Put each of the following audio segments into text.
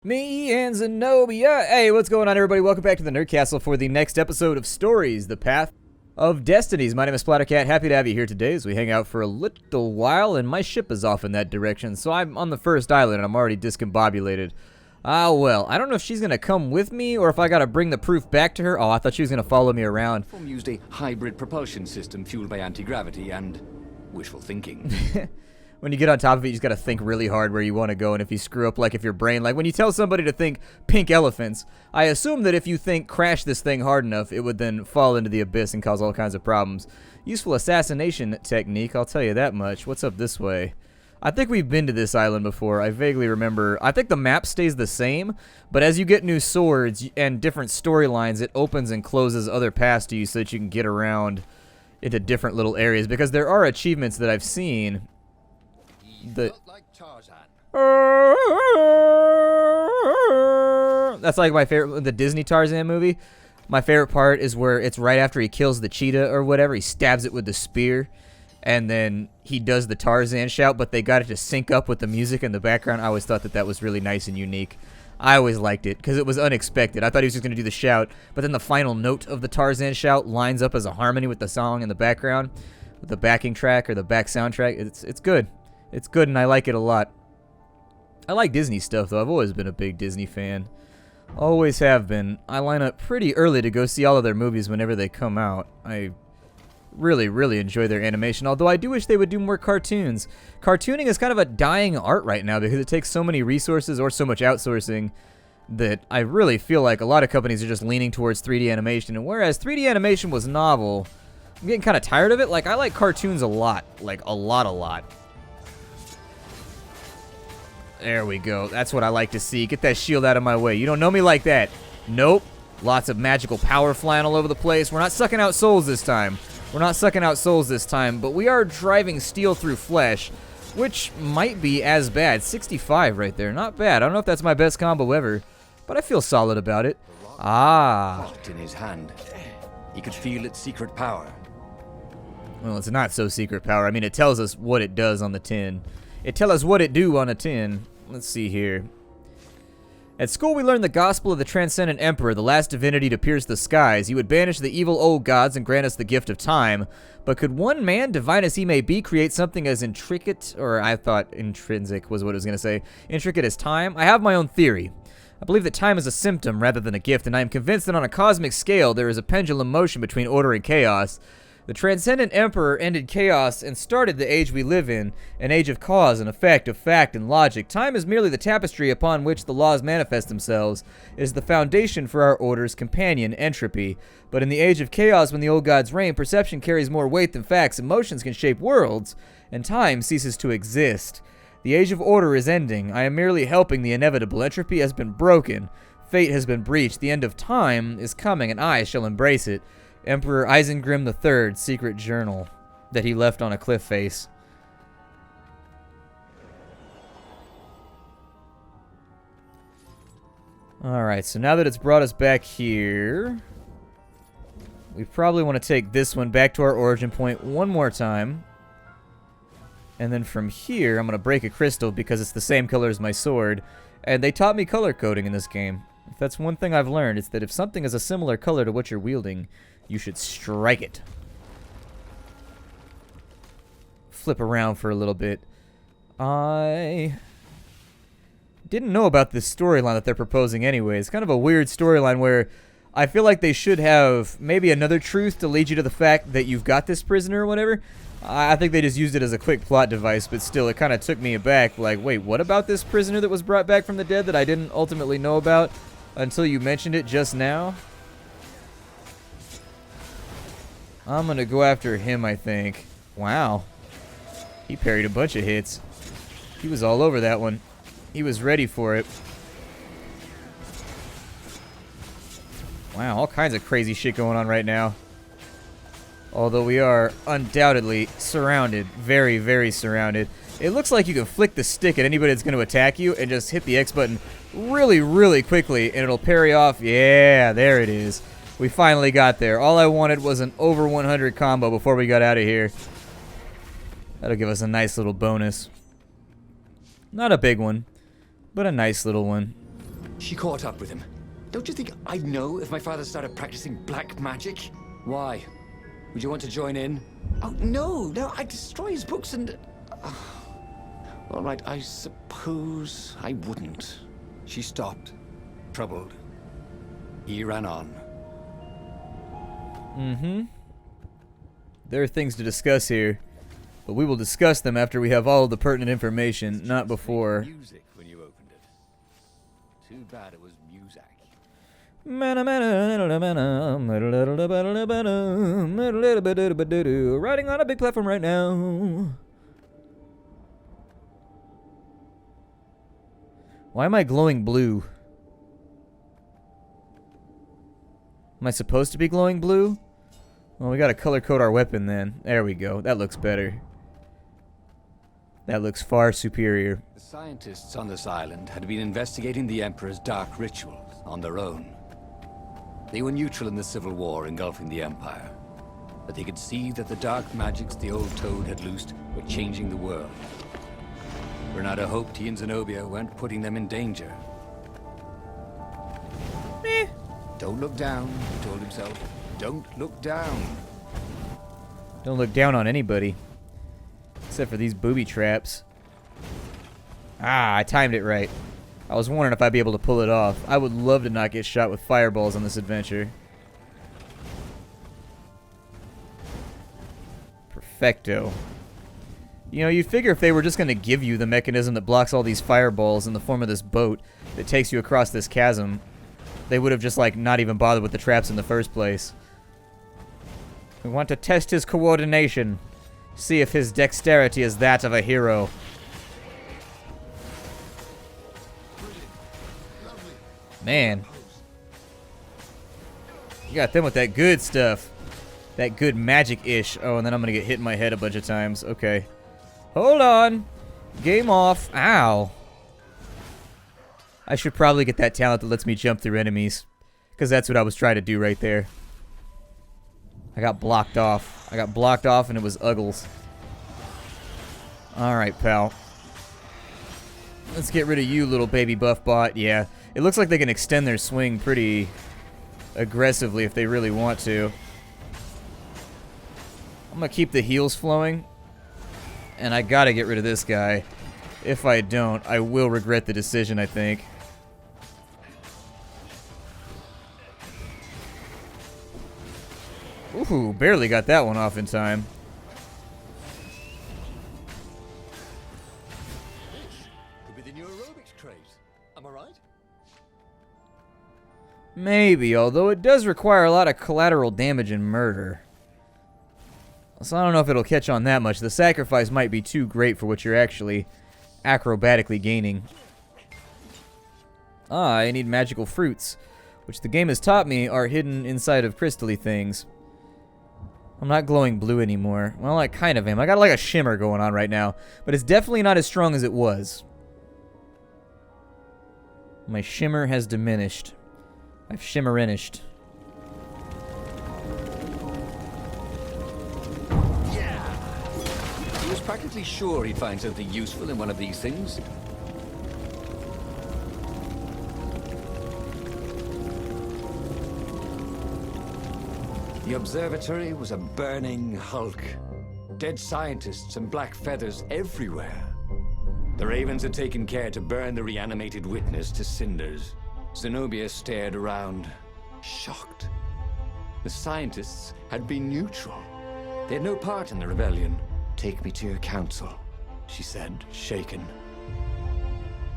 Me and Zenobia. Hey, what's going on, everybody? Welcome back to the Nerd Castle for the next episode of Stories, The Path of Destinies. My name is Splattercat. Happy to have you here today as we hang out for a little while, and my ship is off in that direction, so I'm on the first island, and I'm already discombobulated. Well, I don't know if she's going to come with me, or if I got to bring the proof back to her. Oh, I thought she was going to follow me around. The platform used a hybrid propulsion system fueled by anti-gravity and wishful thinking. When you get on top of it, you just got to think really hard where you want to go, and if you screw up, like if your brain, like when you tell somebody to think pink elephants, I assume that if you think crash this thing hard enough, it would then fall into the abyss and cause all kinds of problems. Useful assassination technique, I'll tell you that much. What's up this way? I think we've been to this island before. I vaguely remember. I think the map stays the same, but as you get new swords and different storylines, it opens and closes other paths to you so that you can get around into different little areas, because there are achievements that I've seen. That's like my favorite, the Disney Tarzan movie. My favorite part is where it's right after he kills the cheetah or whatever. He stabs it with the spear, and then he does the Tarzan shout, but they got it to sync up with the music in the background. I always thought that that was really nice and unique. I always liked it because it was unexpected. I thought he was just going to do the shout, but then the final note of the Tarzan shout lines up as a harmony with the song in the background, with the backing track or the back soundtrack. It's good. It's good, and I like it a lot. I like Disney stuff, though. I've always been a big Disney fan. Always have been. I line up pretty early to go see all of their movies whenever they come out. I really, really enjoy their animation, although I do wish they would do more cartoons. Cartooning is kind of a dying art right now because it takes so many resources or so much outsourcing that I really feel like a lot of companies are just leaning towards 3D animation, and whereas 3D animation was novel, I'm getting kind of tired of it. Like, I like cartoons a lot. Like, a lot. There we go. That's what I like to see. Get that shield out of my way. You don't know me like that. Nope. Lots of magical power flying all over the place. We're not sucking out souls this time. But we are driving steel through flesh, which might be as bad. 65 right there. Not bad. I don't know if that's my best combo ever, but I feel solid about it. Locked in his hand. He could feel its secret power. Well, it's not so secret power. I mean, it tells us what it does on the tin. It tells us what it do on a tin. Let's see here. At school, we learned the gospel of the transcendent emperor, the last divinity to pierce the skies. He would banish the evil old gods and grant us the gift of time. But could one man, divine as he may be, create something as intricate, or I thought intrinsic was what I was going to say, intricate as time? I have my own theory. I believe that time is a symptom rather than a gift, and I am convinced that on a cosmic scale, there is a pendulum motion between order and chaos. The Transcendent Emperor ended chaos and started the age we live in, an age of cause and effect, of fact and logic. Time is merely the tapestry upon which the laws manifest themselves. It is the foundation for our order's companion, entropy. But in the age of chaos, when the old gods reign, perception carries more weight than facts, emotions can shape worlds, and time ceases to exist. The age of order is ending. I am merely helping the inevitable. Entropy has been broken. Fate has been breached. The end of time is coming, and I shall embrace it. Emperor Isengrim III, secret journal that he left on a cliff face. Alright, so now that it's brought us back here, we probably want to take this one back to our origin point one more time. And then from here, I'm going to break a crystal because it's the same color as my sword. And they taught me color coding in this game. If that's one thing I've learned, it's that if something is a similar color to what you're wielding, you should strike it. Flip around for a little bit. I didn't know about this storyline that they're proposing anyway. It's kind of a weird storyline where I feel like they should have maybe another truth to lead you to the fact that you've got this prisoner or whatever. I think they just used it as a quick plot device, but still, it kind of took me aback. Like, wait, what about this prisoner that was brought back from the dead that I didn't ultimately know about until you mentioned it just now? I'm going to go after him, I think. Wow. He parried a bunch of hits. He was all over that one. He was ready for it. Wow, all kinds of crazy shit going on right now. Although we are undoubtedly surrounded. Very, very surrounded. It looks like you can flick the stick at anybody that's going to attack you and just hit the X button really, really quickly, and it'll parry off. Yeah, there it is. We finally got there. All I wanted was an over 100 combo before we got out of here. That'll give us a nice little bonus. Not a big one, but a nice little one. She caught up with him. Don't you think I'd know if my father started practicing black magic? Why? Would you want to join in? Oh, no, I'd destroy his books and... all right, I suppose I wouldn't. She stopped, troubled. He ran on. There are things to discuss here, but we will discuss them after we have all of the pertinent information, not before. Music when you opened it. Too bad it was music. Riding on a big platform right now. Why am I glowing blue? Am I supposed to be glowing blue? Well, we gotta color code our weapon then. There we go. That looks better. That looks far superior. The scientists on this island had been investigating the Emperor's dark rituals on their own. They were neutral in the civil war engulfing the Empire, but they could see that the dark magics the old Toad had loosed were changing the world. Renato hoped he and Zenobia weren't putting them in danger. Don't look down, he told himself. Don't look down. Don't look down on anybody. Except for these booby traps. Ah, I timed it right. I was wondering if I'd be able to pull it off. I would love to not get shot with fireballs on this adventure. Perfecto. You know, you'd figure if they were just going to give you the mechanism that blocks all these fireballs in the form of this boat that takes you across this chasm, they would have just, like, not even bothered with the traps in the first place. We want to test his coordination. See if his dexterity is that of a hero. Man. You got them with that good stuff. That good magic-ish. Oh, and then I'm going to get hit in my head a bunch of times. Okay. Hold on. Game off. Ow. I should probably get that talent that lets me jump through enemies. Because that's what I was trying to do right there. I got blocked off. I got blocked off and it was Uggles. Alright, pal. Let's get rid of you, little baby buff bot. Yeah. It looks like they can extend their swing pretty aggressively if they really want to. I'm going to keep the heals flowing. And I got to get rid of this guy. If I don't, I will regret the decision, I think. Ooh, barely got that one off in time. Could be the new aerobics craze. Am I right? Maybe, although it does require a lot of collateral damage and murder. So I don't know if it'll catch on that much. The sacrifice might be too great for what you're actually acrobatically gaining. Ah, I need magical fruits, which the game has taught me are hidden inside of crystally things. I'm not glowing blue anymore. Well, I kind of am. I got like a shimmer going on right now, but it's definitely not as strong as it was. My shimmer has diminished. I've shimmerinished. Yeah! He was practically sure he'd find something useful in one of these things. The Observatory was a burning hulk. Dead scientists and black feathers everywhere. The Ravens had taken care to burn the reanimated witness to cinders. Zenobia stared around, shocked. The scientists had been neutral. They had no part in the rebellion. Take me to your council, she said, shaken.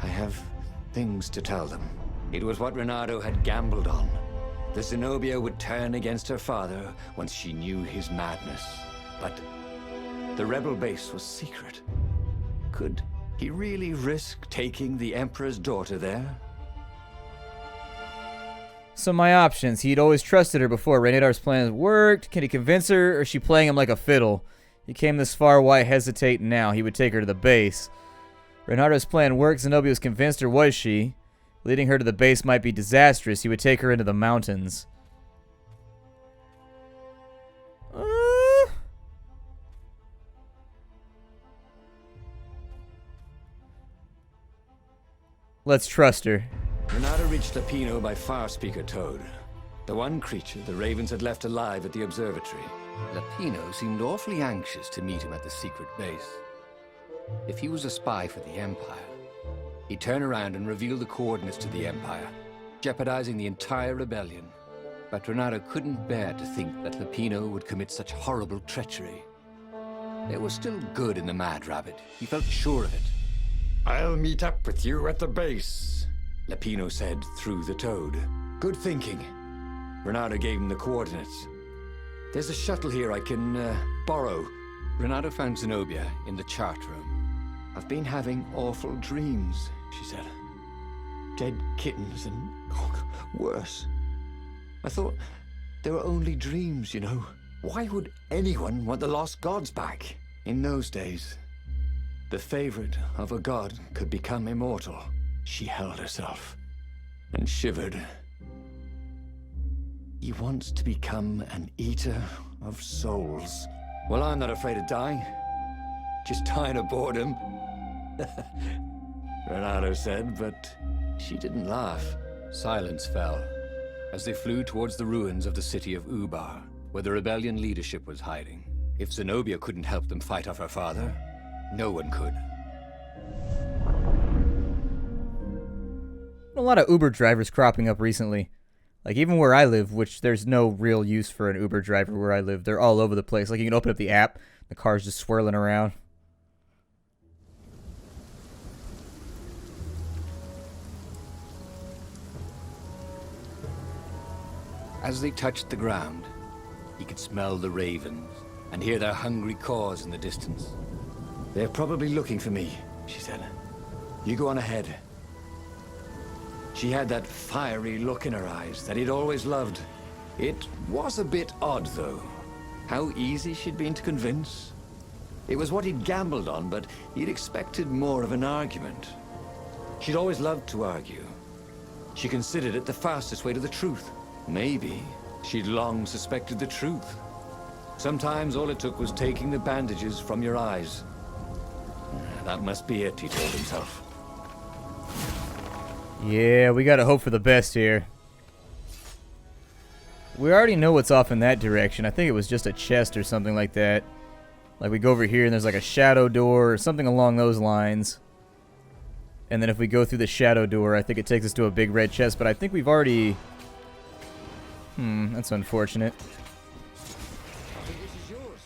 I have things to tell them. It was what Renato had gambled on. The Zenobia would turn against her father once she knew his madness. But the rebel base was secret. Could he really risk taking the Emperor's daughter there? So my options. He'd always trusted her before. Renatar's plans worked. Can he convince her, or is she playing him like a fiddle? He came this far, why hesitate now? He would take her to the base. Renatar's plan worked. Zenobia was convinced, or was she? Leading her to the base might be disastrous. He would take her into the mountains. Let's trust her. Renata reached Lapino by Farspeaker Toad, the one creature the Ravens had left alive at the Observatory. Lapino seemed awfully anxious to meet him at the secret base. If he was a spy for the Empire, he'd turn around and reveal the coordinates to the Empire, jeopardizing the entire rebellion. But Renato couldn't bear to think that Lapino would commit such horrible treachery. There was still good in the Mad Rabbit. He felt sure of it. "I'll meet up with you at the base," Lapino said through the Toad. "Good thinking." Renato gave him the coordinates. "There's a shuttle here I can, borrow." Renato found Zenobia in the chart room. "I've been having awful dreams," she said. "Dead kittens and worse. I thought they were only dreams, you know. Why would anyone want the lost gods back? In those days, the favorite of a god could become immortal." She held herself and shivered. "He wants to become an eater of souls." "Well, I'm not afraid of dying. Just dying of boredom," Renato said, but she didn't laugh. Silence fell as they flew towards the ruins of the city of Ubar, where the rebellion leadership was hiding. If Zenobia couldn't help them fight off her father, no one could. A lot of Uber drivers cropping up recently. Like, even where I live, which there's no real use for an Uber driver where I live. They're all over the place. Like, you can open up the app, the car's just swirling around. As they touched the ground, he could smell the ravens and hear their hungry caws in the distance. "They're probably looking for me," she said. "You go on ahead." She had that fiery look in her eyes that he'd always loved. It was a bit odd, though. How easy she'd been to convince. It was what he'd gambled on, but he'd expected more of an argument. She'd always loved to argue. She considered it the fastest way to the truth. Maybe she'd long suspected the truth. Sometimes all it took was taking the bandages from your eyes. That must be it, he told himself. Yeah, we gotta hope for the best here. We already know what's off in that direction. I think it was just a chest or something like that. Like, we go over here and there's like a shadow door or something along those lines. And then if we go through the shadow door, I think it takes us to a big red chest. But I think we've already... that's unfortunate.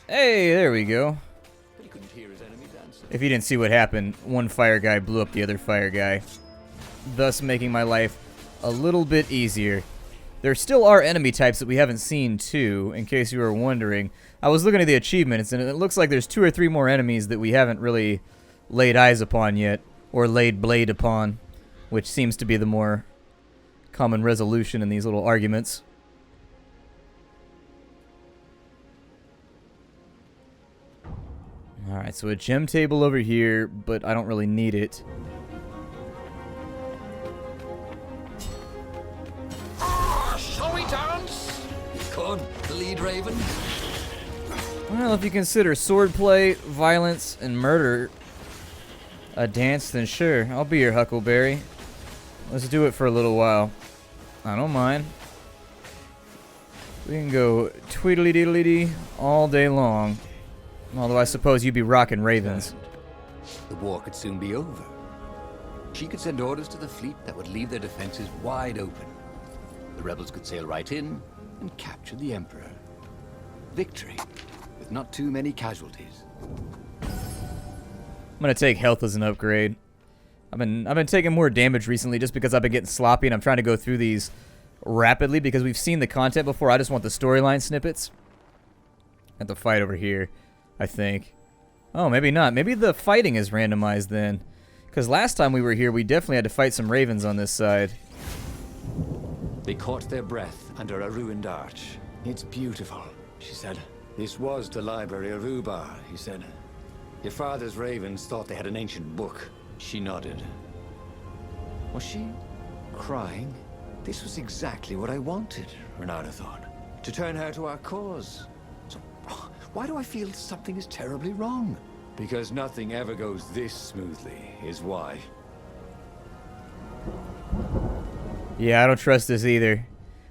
Hey, there we go. If you didn't see what happened, one fire guy blew up the other fire guy, thus making my life a little bit easier. There still are enemy types that we haven't seen, too, in case you were wondering. I was looking at the achievements, and it looks like there's 2 or 3 more enemies that we haven't really laid eyes upon yet, or laid blade upon, which seems to be the more common resolution in these little arguments. Alright, so a gem table over here, but I don't really need it. Shall we dance? Called the lead raven. Well, if you consider swordplay, violence, and murder a dance, then sure, I'll be your Huckleberry. Let's do it for a little while. I don't mind. We can go tweedly-deedly-dee all day long. Although I suppose you'd be rocking ravens. The war could soon be over. She could send orders to the fleet that would leave their defenses wide open. The rebels could sail right in and capture the Emperor. Victory, with not too many casualties. I'm gonna take health as an upgrade. I've been taking more damage recently just because I've been getting sloppy and I'm trying to go through these rapidly because we've seen the content before. I just want the storyline snippets. At the fight over here, I think. Oh, maybe not. Maybe the fighting is randomized then. Because last time we were here, we definitely had to fight some ravens on this side. They caught their breath under a ruined arch. "It's beautiful," she said. "This was the library of Ubar," he said. "Your father's ravens thought they had an ancient book." She nodded. Was she crying? This was exactly what I wanted, Renata thought. To turn her to our cause. So, why do I feel something is terribly wrong? Because nothing ever goes this smoothly, is why. Yeah, I don't trust this either.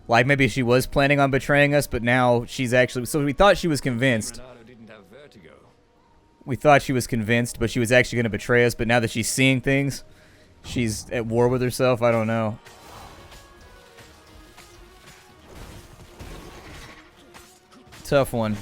Like, maybe she was planning on betraying us, but now she's actually... So we thought she was convinced. Didn't have vertigo. We thought she was convinced, but she was actually going to betray us. But now that she's seeing things, she's at war with herself. I don't know. Tough one.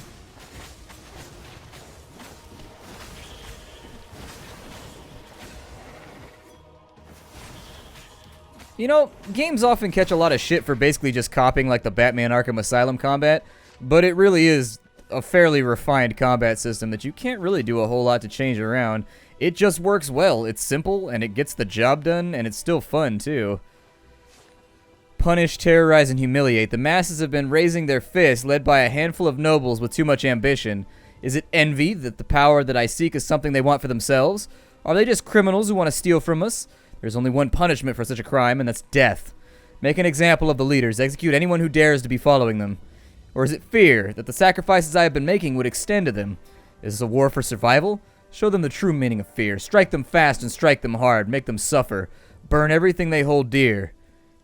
You know, games often catch a lot of shit for basically just copying like the Batman Arkham Asylum combat, but it really is a fairly refined combat system that you can't really do a whole lot to change around. It just works well. It's simple, and it gets the job done, and it's still fun, too. Punish, terrorize, and humiliate. The masses have been raising their fists, led by a handful of nobles with too much ambition. Is it envy that the power that I seek is something they want for themselves? Are they just criminals who want to steal from us? There's only one punishment for such a crime, and that's death. Make an example of the leaders. Execute anyone who dares to be following them. Or is it fear that the sacrifices I have been making would extend to them? Is this a war for survival? Show them the true meaning of fear. Strike them fast and strike them hard. Make them suffer. Burn everything they hold dear.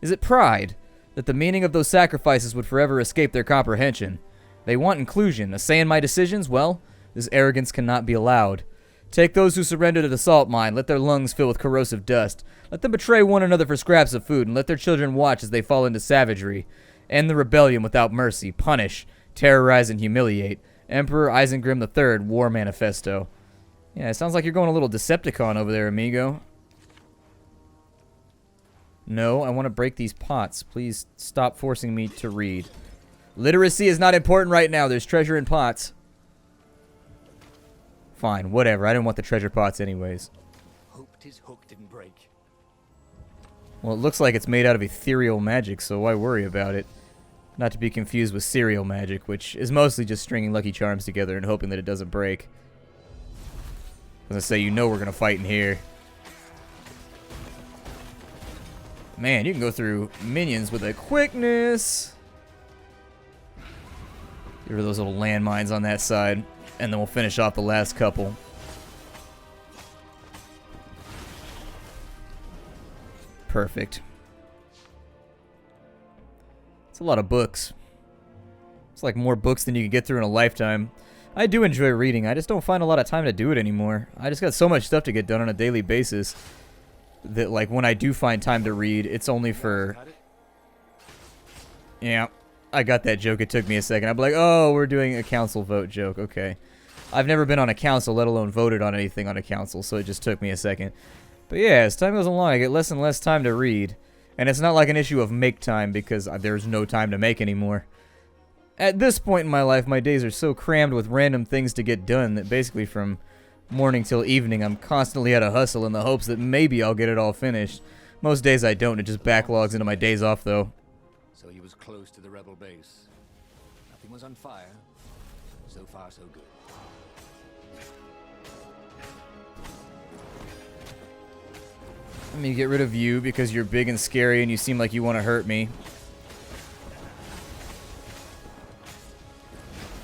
Is it pride that the meaning of those sacrifices would forever escape their comprehension? They want inclusion. A say in my decisions? Well, this arrogance cannot be allowed. Take those who surrender to the salt mine. Let their lungs fill with corrosive dust. Let them betray one another for scraps of food, and let their children watch as they fall into savagery. End the rebellion without mercy. Punish, terrorize, and humiliate. Emperor Isengrim III, War Manifesto. Yeah, it sounds like you're going a little Decepticon over there, amigo. No, I want to break these pots. Please stop forcing me to read. Literacy is not important right now. There's treasure in pots. Fine, whatever. I didn't want the treasure pots anyways. Hoped his hook didn't break. Well, it looks like it's made out of ethereal magic, so why worry about it? Not to be confused with serial magic, which is mostly just stringing Lucky Charms together and hoping that it doesn't break. As I say, you know we're going to fight in here. Man, you can go through minions with a quickness. Get rid of those little landmines on that side. And then we'll finish off the last couple. Perfect. It's a lot of books. It's like more books than you can get through in a lifetime. I do enjoy reading. I just don't find a lot of time to do it anymore. I just got so much stuff to get done on a daily basis that, like, when I do find time to read, it's only for... Yeah, I got that joke. It took me a second. I'm like, oh, we're doing a council vote joke. Okay. I've never been on a council, let alone voted on anything on a council, so it just took me a second. But yeah, as time goes along, I get less and less time to read. And it's not like an issue of make time, because there's no time to make anymore. At this point in my life, my days are so crammed with random things to get done that basically from morning till evening, I'm constantly at a hustle in the hopes that maybe I'll get it all finished. Most days I don't, it just backlogs into my days off, though. So he was close to the rebel base. Nothing was on fire. So far, so good. Let me get rid of you because you're big and scary and you seem like you want to hurt me.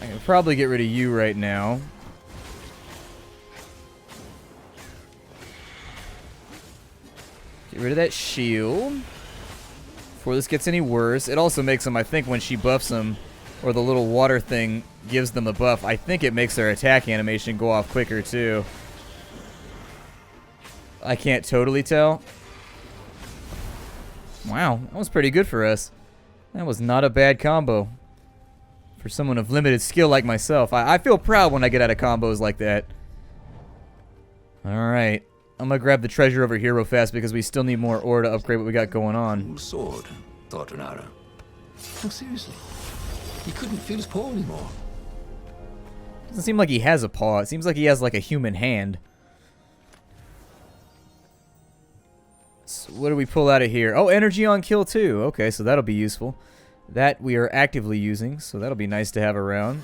I can probably get rid of you right now. Get rid of that shield before this gets any worse. It also makes them, I think, when she buffs them, or the little water thing gives them the buff, I think it makes their attack animation go off quicker, too. I can't totally tell. Wow, that was pretty good for us. That was not a bad combo. For someone of limited skill like myself. I feel proud when I get out of combos like that. Alright. I'm gonna grab the treasure over here real fast because we still need more ore to upgrade what we got going on. Sword, thought Renata. No, seriously. He couldn't feel his paw anymore. Doesn't seem like he has a paw. It seems like he has like a human hand. So what do we pull out of here? Oh, energy on kill too. Okay, so that'll be useful. That we are actively using, so that'll be nice to have around.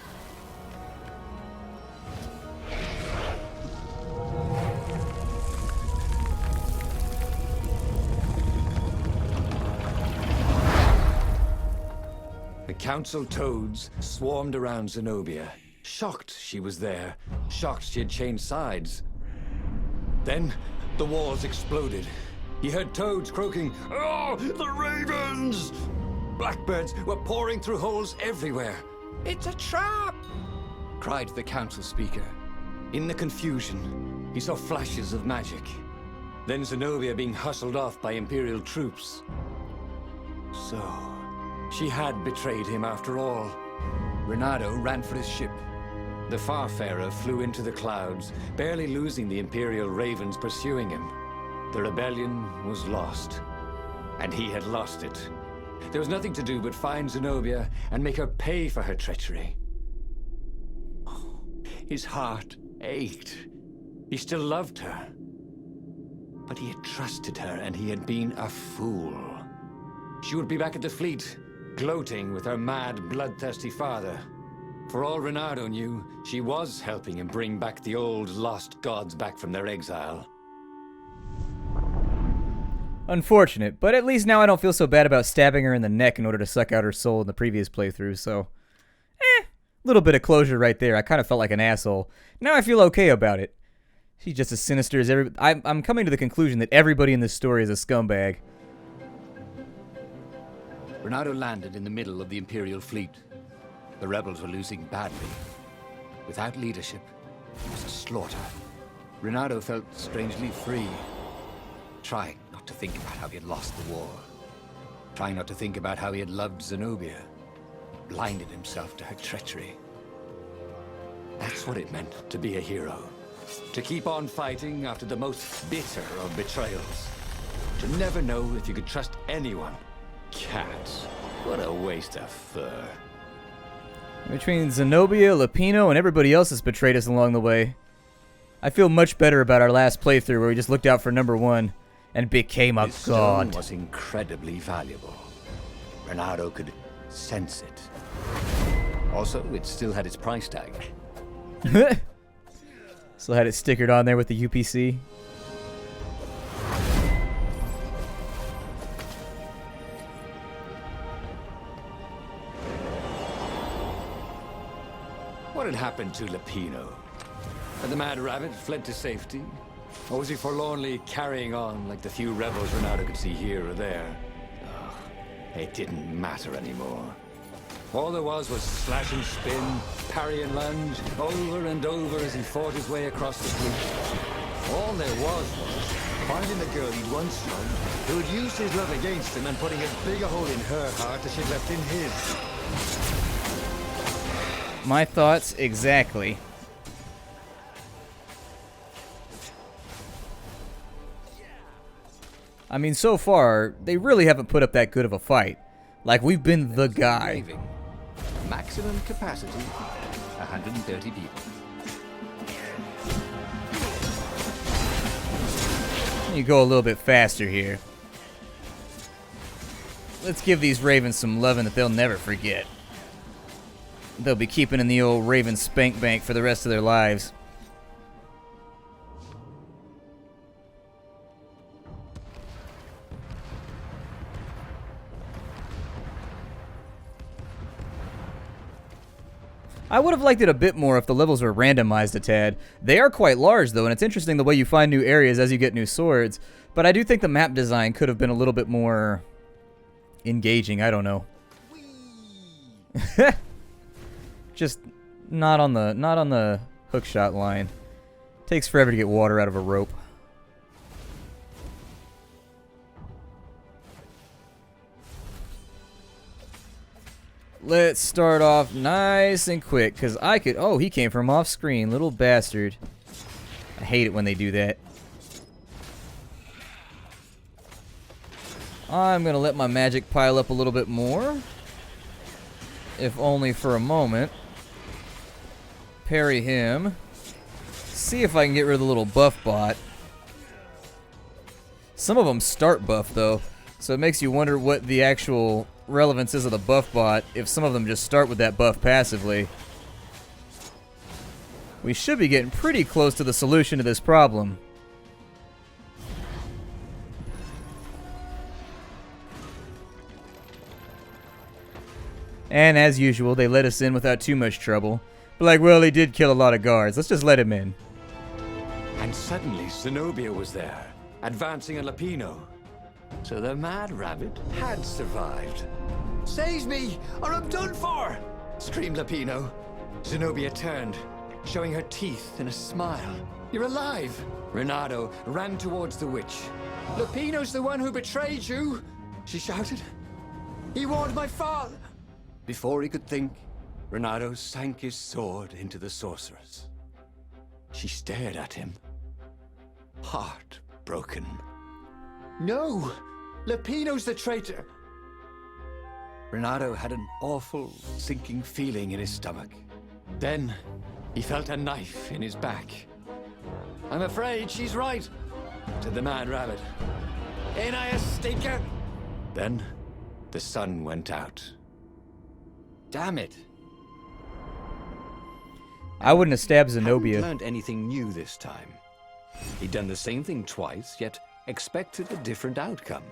The council toads swarmed around Zenobia, shocked she was there, shocked she had changed sides. Then the walls exploded, He heard toads croaking, "Oh, the ravens!" Blackbirds were pouring through holes everywhere. "It's a trap!" cried the council speaker. In the confusion, he saw flashes of magic. Then Zenobia being hustled off by Imperial troops. So, she had betrayed him after all. Renato ran for his ship. The Farfarer flew into the clouds, barely losing the Imperial ravens pursuing him. The rebellion was lost, and he had lost it. There was nothing to do but find Zenobia and make her pay for her treachery. Oh, his heart ached. He still loved her. But he had trusted her, and he had been a fool. She would be back at the fleet, gloating with her mad, bloodthirsty father. For all Renato knew, she was helping him bring back the old, lost gods back from their exile. Unfortunate, but at least now I don't feel so bad about stabbing her in the neck in order to suck out her soul in the previous playthrough, so... little bit of closure right there. I kind of felt like an asshole. Now I feel okay about it. She's just as sinister as every... I'm coming to the conclusion that everybody in this story is a scumbag. Renato landed in the middle of the Imperial fleet. The rebels were losing badly. Without leadership, it was a slaughter. Renato felt strangely free, trying not to think about how he had lost the war. Trying not to think about how he had loved Zenobia, blinded himself to her treachery. That's what it meant to be a hero. To keep on fighting after the most bitter of betrayals. To never know if you could trust anyone. Cats. What a waste of fur. Between Zenobia, Lapino, and everybody else that's betrayed us along the way, I feel much better about our last playthrough where we just looked out for number 1 and became a This stone god. was incredibly valuable. Renato could sense it. Also, it still had its price tag. Still had it stickered on there with the UPC. What had happened to Lapino? Had the Mad Rabbit fled to safety? Or was he forlornly carrying on like the few rebels Renato could see here or there? Ugh, it didn't matter anymore. All there was slash and spin, parry and lunge, over and over as he fought his way across the fleet. All there was finding the girl he'd once loved, who had used his love against him and putting as big a hole in her heart as she'd left in his. My thoughts exactly. I mean, so far, they really haven't put up that good of a fight. Like, we've been the guy. Maximum capacity, 130 people. You go a little bit faster here. Let's give these ravens some loving that they'll never forget. They'll be keeping in the old raven spank bank for the rest of their lives. I would have liked it a bit more if the levels were randomized a tad. They are quite large though, and it's interesting the way you find new areas as you get new swords, but I do think the map design could have been a little bit more engaging. I don't know. Just not on the hookshot line. Takes forever to get water out of a rope. Let's start off nice and quick, because I could... Oh, he came from off screen, little bastard. I hate it when they do that. I'm going to let my magic pile up a little bit more. If only for a moment. Parry him. See if I can get rid of the little buff bot. Some of them start buff, though, so it makes you wonder what the actual relevance is of the buff bot if some of them just start with that buff passively. We should be getting pretty close to the solution to this problem. And as usual, they let us in without too much trouble. But like, well, he did kill a lot of guards. Let's just let him in. And suddenly, Zenobia was there, advancing on Lapino. So the Mad Rabbit had survived. Save me, or I'm done for! Screamed Lapino. Zenobia turned, showing her teeth in a smile. You're alive! Renato ran towards the witch. Lapino's the one who betrayed you! She shouted. He warned my father! Before he could think, Renato sank his sword into the sorceress. She stared at him, heartbroken. No! Lapino's the traitor! Renato had an awful, sinking feeling in his stomach. Then, he felt a knife in his back. I'm afraid she's right, said the Mad Rabbit. Ain't I a stinker? Then, the sun went out. Damn it. I wouldn't have stabbed Hadn't Zenobia. learned anything new this time. He'd done the same thing twice, yet expected a different outcome.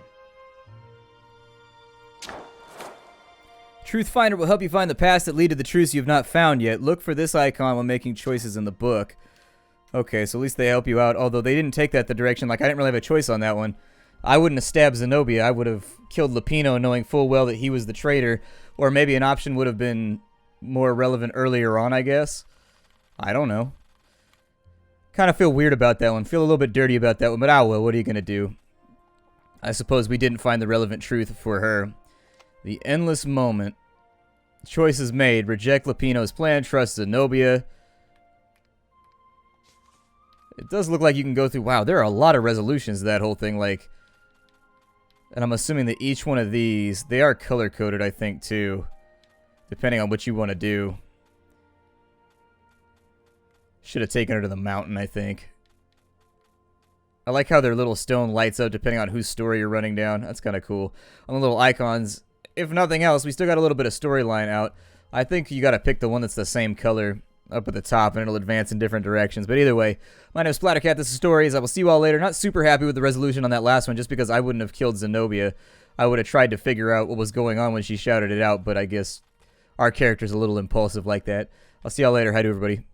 Truth Finder will help you find the paths that lead to the truths you have not found yet. Look for this icon when making choices in the book. Okay, so at least they help you out, although they didn't take that the direction. Like, I didn't really have a choice on that one. I wouldn't have stabbed Zenobia. I would have killed Lapino knowing full well that he was the traitor. Or maybe an option would have been more relevant earlier on, I guess. I don't know. Kind of feel weird about that one. Feel a little bit dirty about that one, but well, what are you going to do? I suppose we didn't find the relevant truth for her. The endless moment. Choices made. Reject Lapino's plan. Trust Zenobia. It does look like you can go through... Wow, there are a lot of resolutions to that whole thing. Like, and I'm assuming that each one of these... They are color-coded, I think, too. Depending on what you want to do. Should have taken her to the mountain, I think. I like how their little stone lights up depending on whose story you're running down. That's kind of cool. On the little icons... If nothing else, we still got a little bit of storyline out. I think you got to pick the one that's the same color up at the top, and it'll advance in different directions. But either way, my name is Splattercat. This is Stories. I will see you all later. Not super happy with the resolution on that last one, just because I wouldn't have killed Zenobia. I would have tried to figure out what was going on when she shouted it out, but I guess our character's a little impulsive like that. I'll see y'all later. Hi to everybody.